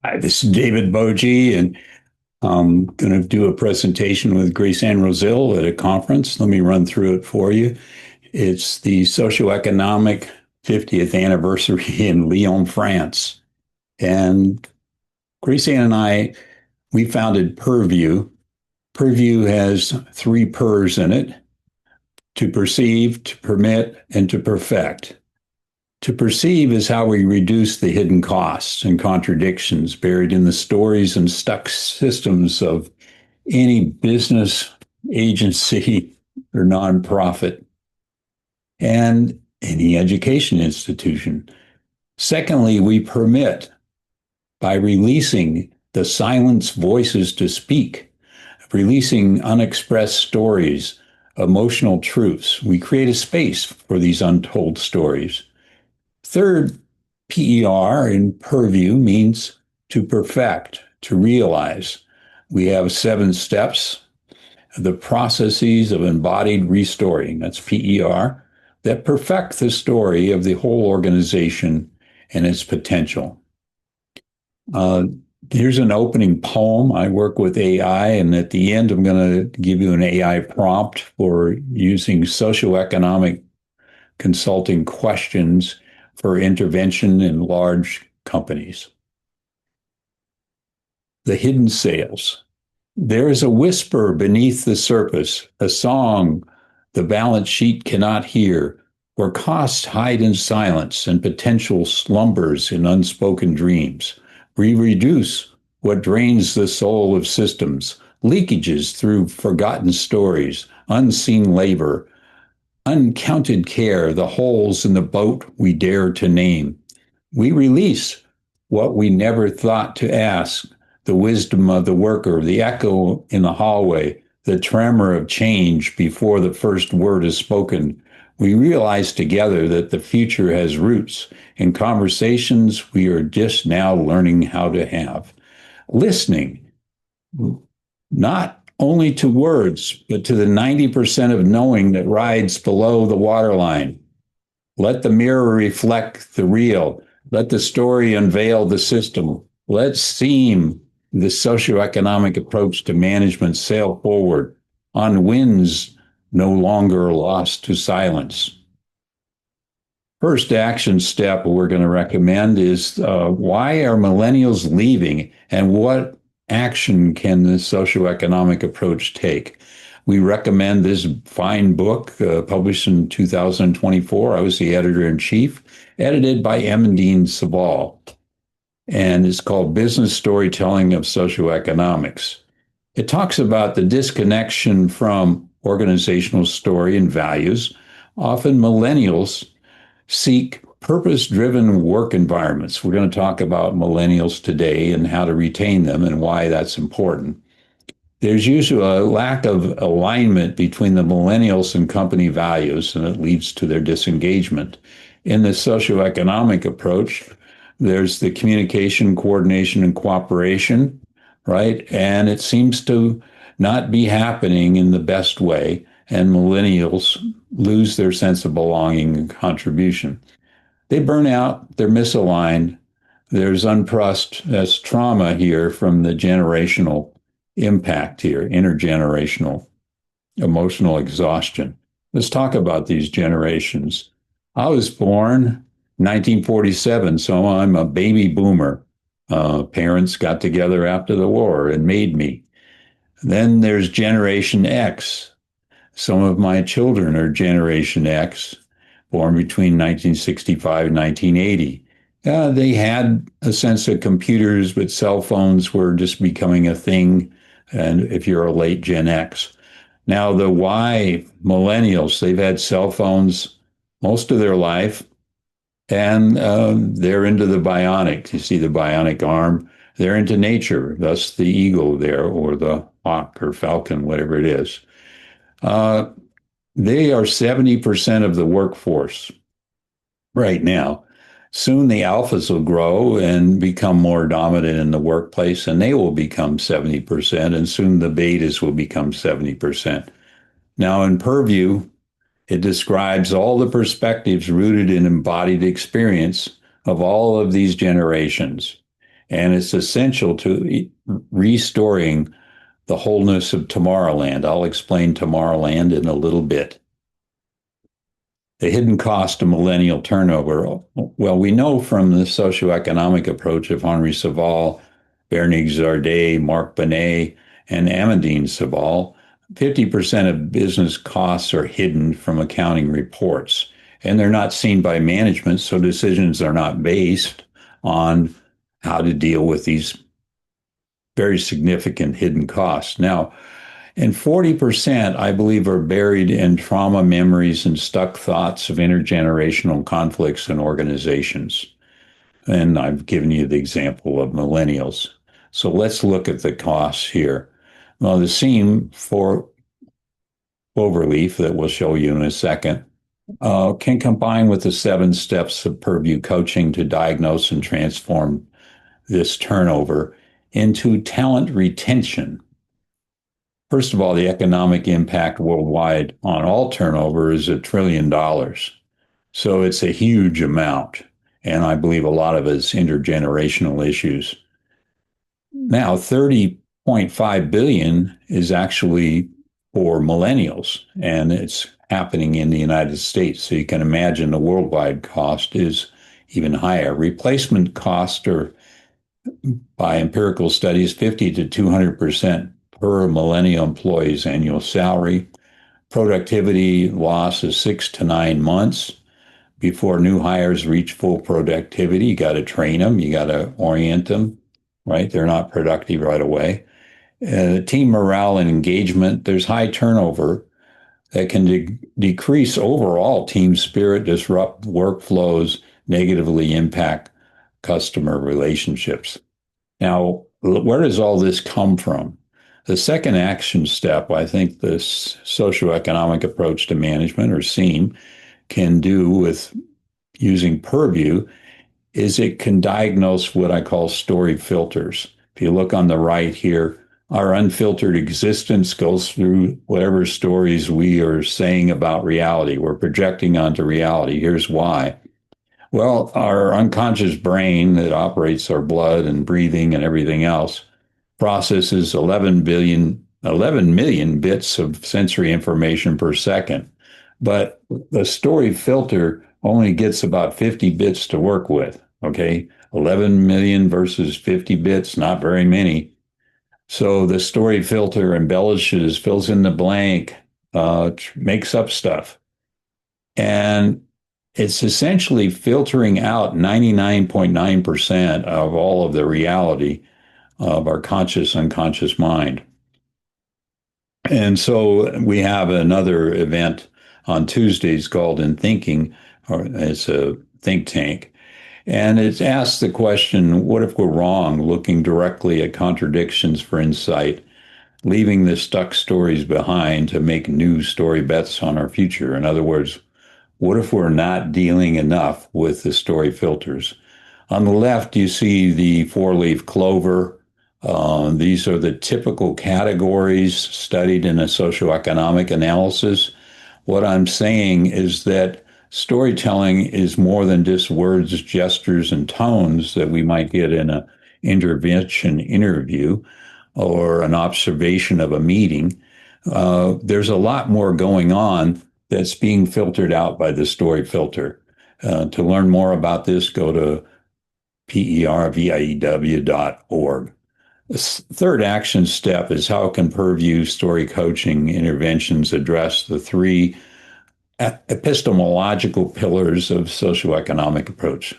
Hi, this is David Boje, and I'm going to do a presentation with Grace Ann Rosile at a conference. Let me run through it for you. It's the SOCIOECONOMIC 50th anniversary in Lyon, France. And Grace Ann and we founded PERview. PERview has three PERs in it: to perceive, to permit, and to perfect. To perceive is how we reduce the hidden costs and contradictions buried in the stories and stuck systems of any business, agency, or nonprofit, and any education institution. Secondly, we permit by releasing the silenced voices to speak, releasing unexpressed stories, emotional truths. We create a space for these untold stories. Third, PER in PERview means to perfect, to realize. We have 7 steps, the processes of embodied restoring, that's PER, that perfect the story of the whole organization and its potential. Here's an opening poem. I work with AI, and at the end, I'm going to give you an AI prompt for using socioeconomic consulting questions for intervention in large companies. The hidden sales. There is a whisper beneath the surface, a song the balance sheet cannot hear, where costs hide in silence and potential slumbers in unspoken dreams. We reduce what drains the soul of systems, leakages through forgotten stories, unseen labor, uncounted care, the holes in the boat we dare to name. We release what we never thought to ask, the wisdom of the worker, the echo in the hallway, the tremor of change before the first word is spoken. We realize together that the future has roots in conversations we are just now learning how to have. Listening, not only to words, but to the 90% of knowing that rides below the waterline. Let the mirror reflect the real. Let the story unveil the system. Let seam the socioeconomic approach to management sail forward on winds no longer lost to silence. First action step we're going to recommend is why are millennials leaving, and what action can the socioeconomic approach take? We recommend this fine book published in 2024. I was the editor-in-chief, edited by M. Dean Sabal, and it's called Business Storytelling of Socioeconomics. It talks about the disconnection from organizational story and values. Often millennials seek purpose-driven work environments. We're going to talk about millennials today and how to retain them and why that's important. There's usually a lack of alignment between the millennials and company values, and it leads to their disengagement. In the socioeconomic approach, there's the communication, coordination, and cooperation, right? And it seems to not be happening in the best way, and millennials lose their sense of belonging and contribution. They burn out, they're misaligned, there's unprocessed trauma here from the generational impact here, intergenerational emotional exhaustion. Let's talk about these generations. I was born 1947, so I'm a baby boomer. Parents got together after the war and made me. Then there's Generation X. Some of my children are Generation X, born between 1965 and 1980. They had a sense of computers, but cell phones were just becoming a thing. And if you're a late Gen X. Now, the Y millennials, they've had cell phones most of their life, and they're into the bionic. You see the bionic arm. They're into nature, thus the eagle there, or the hawk or falcon, whatever it is. They are 70% of the workforce right now. Soon the alphas will grow and become more dominant in the workplace, and they will become 70%, and soon the betas will become 70%. Now, in PERview, it describes all the perspectives rooted in embodied experience of all of these generations. and it's essential to restoring the wholeness of Tomorrowland. I'll explain Tomorrowland in a little bit. The hidden cost of millennial turnover. Well, we know from the socioeconomic approach of Ann Rosile, Bernick Zardet, Mark Benet, and Amandine Saval, 50% of business costs are hidden from accounting reports, and they're not seen by management, so decisions are not based on how to deal with these very significant hidden costs. Now, and 40%, I believe, are buried in trauma memories and stuck thoughts of intergenerational conflicts in organizations. And I've given you the example of millennials. So let's look at the costs here. Well, the seam for overleaf that we'll show you in a second can combine with the 7 steps of PERview coaching to diagnose and transform this turnover into talent retention. First of all, the economic impact worldwide on all turnover is $1 trillion. So it's a huge amount. And I believe a lot of it's intergenerational issues. Now, 30.5 billion is actually for millennials, and it's happening in the United States. So you can imagine the worldwide cost is even higher. Replacement costs are, by empirical studies, 50 to 200% per millennial employee's annual salary. Productivity loss is 6 to 9 months before new hires reach full productivity. You got to train them, you got to orient them, right? They're not productive right away. Team morale and engagement, there's high turnover that can decrease overall team spirit, disrupt workflows, negatively impact customer relationships. Now, where does all this come from? The second action step, I think this socioeconomic approach to management, or SEAM, can do with using PERview is it can diagnose what I call story filters. If you look on the right here, our unfiltered existence goes through whatever stories we are saying about reality. We're projecting onto reality. Here's why. Well, our unconscious brain that operates our blood and breathing and everything else processes 11 million bits of sensory information per second. But the story filter only gets about 50 bits to work with, okay? 11 million versus 50 bits, not very many. So the story filter embellishes, fills in the blank, makes up stuff. And it's essentially filtering out 99.9% of all of the reality of our conscious, unconscious mind. And so we have another event on Tuesdays called In Thinking, or it's a think tank. And it asks the question, what if we're wrong, looking directly at contradictions for insight, leaving the stuck stories behind to make new story bets on our future? In other words, what if we're not dealing enough with the story filters? On the left, you see the 4-leaf clover. These are the typical categories studied in a socioeconomic analysis. What I'm saying is that storytelling is more than just words, gestures, and tones that we might get in an intervention interview or an observation of a meeting. There's a lot more going on that's being filtered out by the story filter. To learn more about this, go to PERview.org. The third action step is how can PERview story coaching interventions address the 3 epistemological pillars of socioeconomic approach.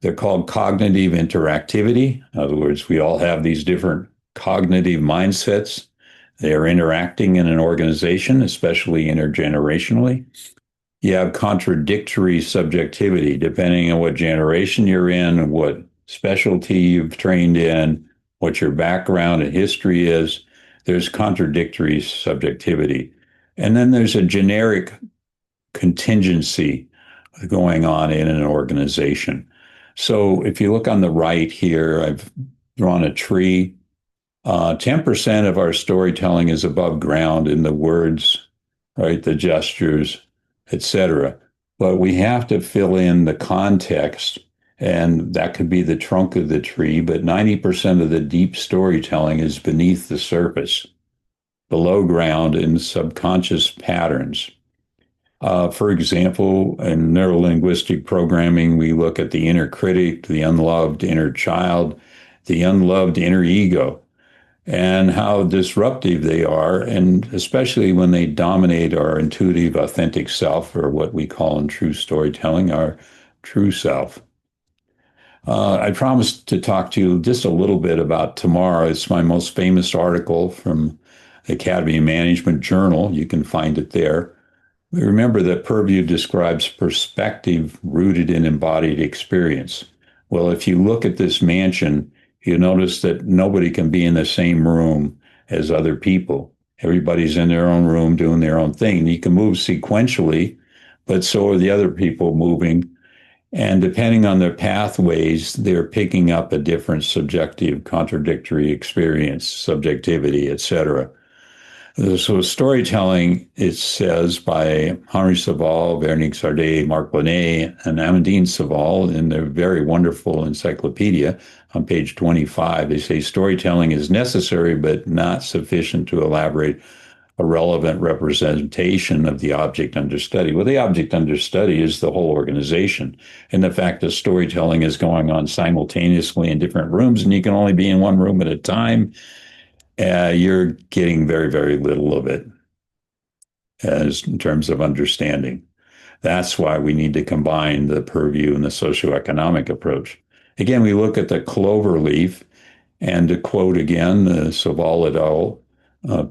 They're called cognitive interactivity. In other words, we all have these different cognitive mindsets. They are interacting in an organization, especially intergenerationally. You have contradictory subjectivity, depending on what generation you're in, what specialty you've trained in, what your background and history is. There's contradictory subjectivity. And then there's a generic contingency going on in an organization. So if you look on the right here, I've drawn a tree. 10% of our storytelling is above ground in the words, right, the gestures, etc. But we have to fill in the context And that could be the trunk of the tree, but 90% of the deep storytelling is beneath the surface, below ground in subconscious patterns. For example, in neurolinguistic programming, we look at the inner critic, the unloved inner child, the unloved inner ego, and how disruptive they are, and especially when they dominate our intuitive, authentic self, or what we call in true storytelling, our true self. I promised to talk to you just a little bit about tomorrow. It's my most famous article from the Academy of Management Journal. You can find it there. Remember that PERview describes perspective rooted in embodied experience. Well, if you look at this mansion, you notice that nobody can be in the same room as other people. Everybody's in their own room doing their own thing. You can move sequentially, but so are the other people moving. And depending on their pathways, they're picking up a different subjective, contradictory experience, subjectivity, etc. So storytelling, it says, by Henri Saval, Véronique Sardet, Marc Bonnet, and Amandine Saval in their very wonderful encyclopedia on page 25, they say storytelling is necessary but not sufficient to elaborate a relevant representation of the object under study. Well, the object under study is the whole organization. And the fact that storytelling is going on simultaneously in different rooms, and you can only be in one room at a time, you're getting very, very little of it as in terms of understanding. That's why we need to combine the PERview and the socioeconomic approach. Again, we look at the clover leaf, and to quote again the Saval et al.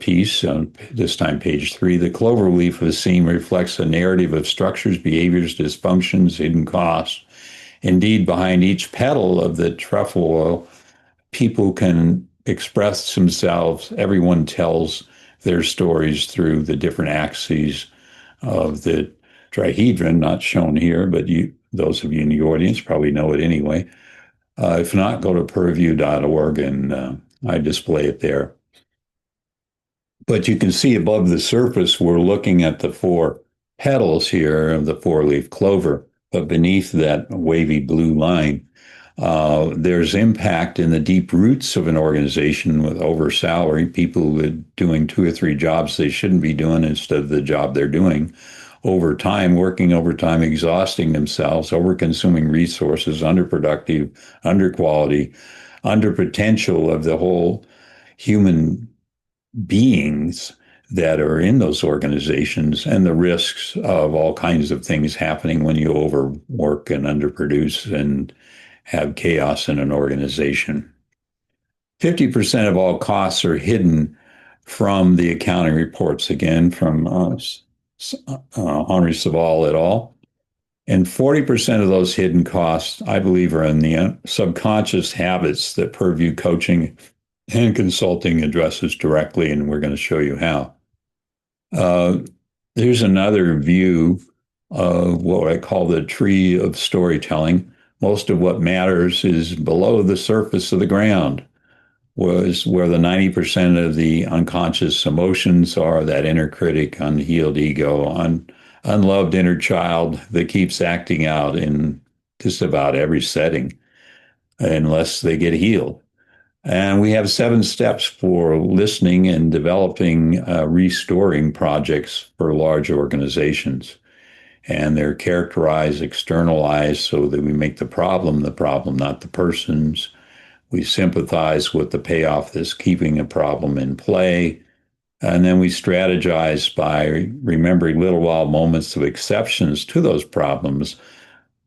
Piece, this time page 3, the clover leaf of the scene reflects a narrative of structures, behaviors, dysfunctions, hidden costs. Indeed, behind each petal of the truffle oil, people can express themselves. Everyone tells their stories through the different axes of the trihedron, not shown here, but those of you in the audience probably know it anyway. If not, go to perview.org and I display it there. But you can see above the surface, we're looking at the 4 petals here of the 4-leaf clover, but beneath that wavy blue line, there's impact in the deep roots of an organization with over salary, people doing 2 or 3 jobs they shouldn't be doing instead of the job they're doing, over time, working overtime, exhausting themselves, over consuming resources, underproductive, under quality, under potential of the whole human beings that are in those organizations, and the risks of all kinds of things happening when you overwork and underproduce and have chaos in an organization. 50% of all costs are hidden from the accounting reports, again, from Henri Saval et al. And 40% of those hidden costs, I believe, are in the subconscious habits that PERview coaching and consulting addresses directly, and we're going to show you how. There's another view of what I call the tree of storytelling. Most of what matters is below the surface of the ground, was where the 90% of the unconscious emotions are, that inner critic, unhealed ego, unloved inner child that keeps acting out in just about every setting unless they get healed. And we have 7 steps for listening and developing restoring projects for large organizations. And they're characterized, externalized, so that we make the problem, not the persons. We sympathize with the payoff that's keeping a problem in play. And then we strategize by remembering little while moments of exceptions to those problems,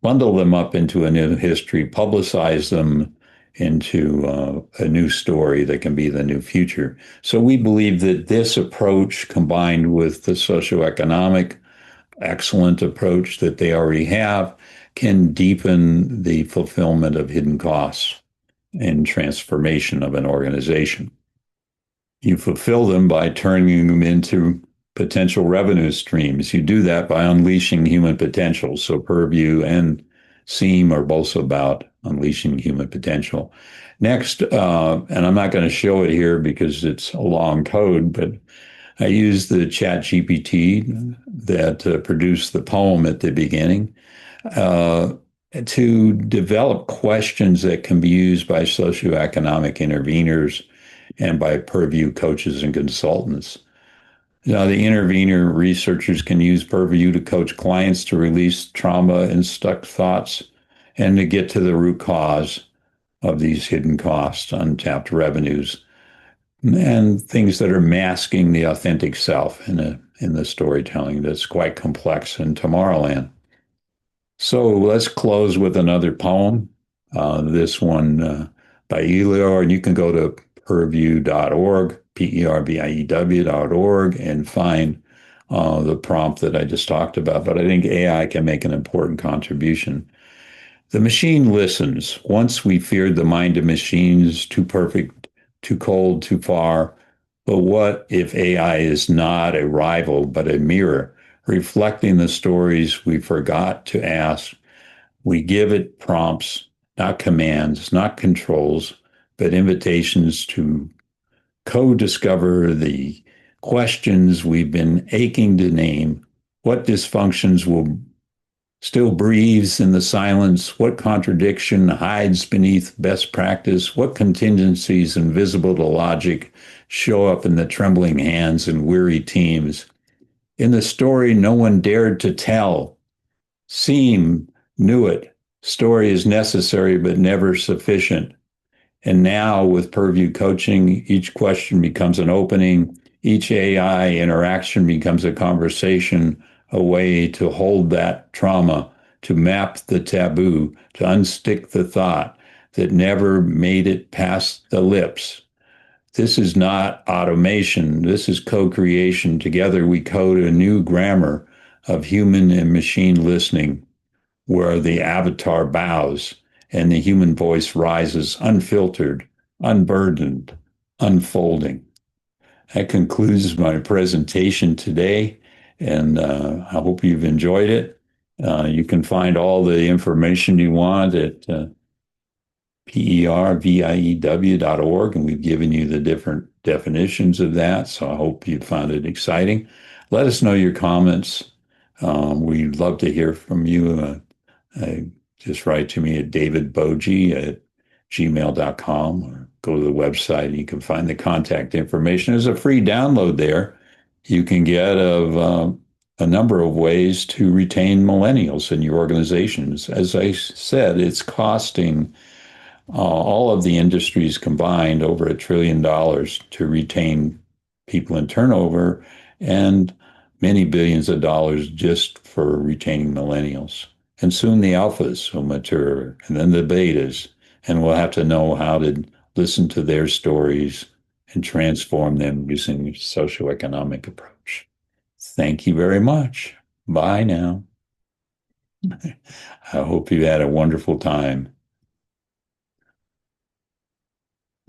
bundle them up into a new history, publicize them into a new story that can be the new future. So we believe that this approach, combined with the socioeconomic excellent approach that they already have, can deepen the fulfillment of hidden costs and transformation of an organization. You fulfill them by turning them into potential revenue streams. You do that by unleashing human potential. So PERview and SEAM are both about unleashing human potential. Next, and I'm not going to show it here because it's a long code, but I used the chat GPT that produced the poem at the beginning. to develop questions that can be used by socioeconomic interveners and by PERview coaches and consultants. Now, the intervener researchers can use PERview to coach clients to release trauma and stuck thoughts and to get to the root cause of these hidden costs, untapped revenues, and things that are masking the authentic self in the storytelling that's quite complex in Tomorrowland. So let's close with another poem. This one by Elior, and you can go to perview.org, PERview.org, and find the prompt that I just talked about. But I think AI can make an important contribution. The machine listens. Once we feared the mind of machines, too perfect, too cold, too far. But what if AI is not a rival, but a mirror, reflecting the stories we forgot to ask? We give it prompts, not commands, not controls, but invitations to co-discover the questions we've been aching to name. What dysfunctions will still breathes in the silence? What contradiction hides beneath best practice? What contingencies invisible to logic show up in the trembling hands and weary teams? In the story no one dared to tell, Seam knew it. Story is necessary but never sufficient. And now with PERview coaching, each question becomes an opening. Each AI interaction becomes a conversation, a way to hold that trauma, to map the taboo, to unstick the thought that never made it past the lips. This is not automation. This is co-creation. Together we code a new grammar of human and machine listening, where the avatar bows and the human voice rises unfiltered, unburdened, unfolding. That concludes my presentation today, and I hope you've enjoyed it. You can find all the information you want at PERview.org, and we've given you the different definitions of that, so I hope you found it exciting. Let us know your comments. We'd love to hear from you. Just write to me at davidboje@gmail.com, or go to the website and you can find the contact information. There's a free download there you can get of a number of ways to retain millennials in your organizations. As I said, it's costing all of the industries combined over $1 trillion to retain people in turnover, and many billions of dollars just for retaining millennials. And soon the alphas will mature, and then the betas, and we'll have to know how to listen to their stories and transform them using a socioeconomic approach. Thank you very much. Bye now. I hope you had a wonderful time.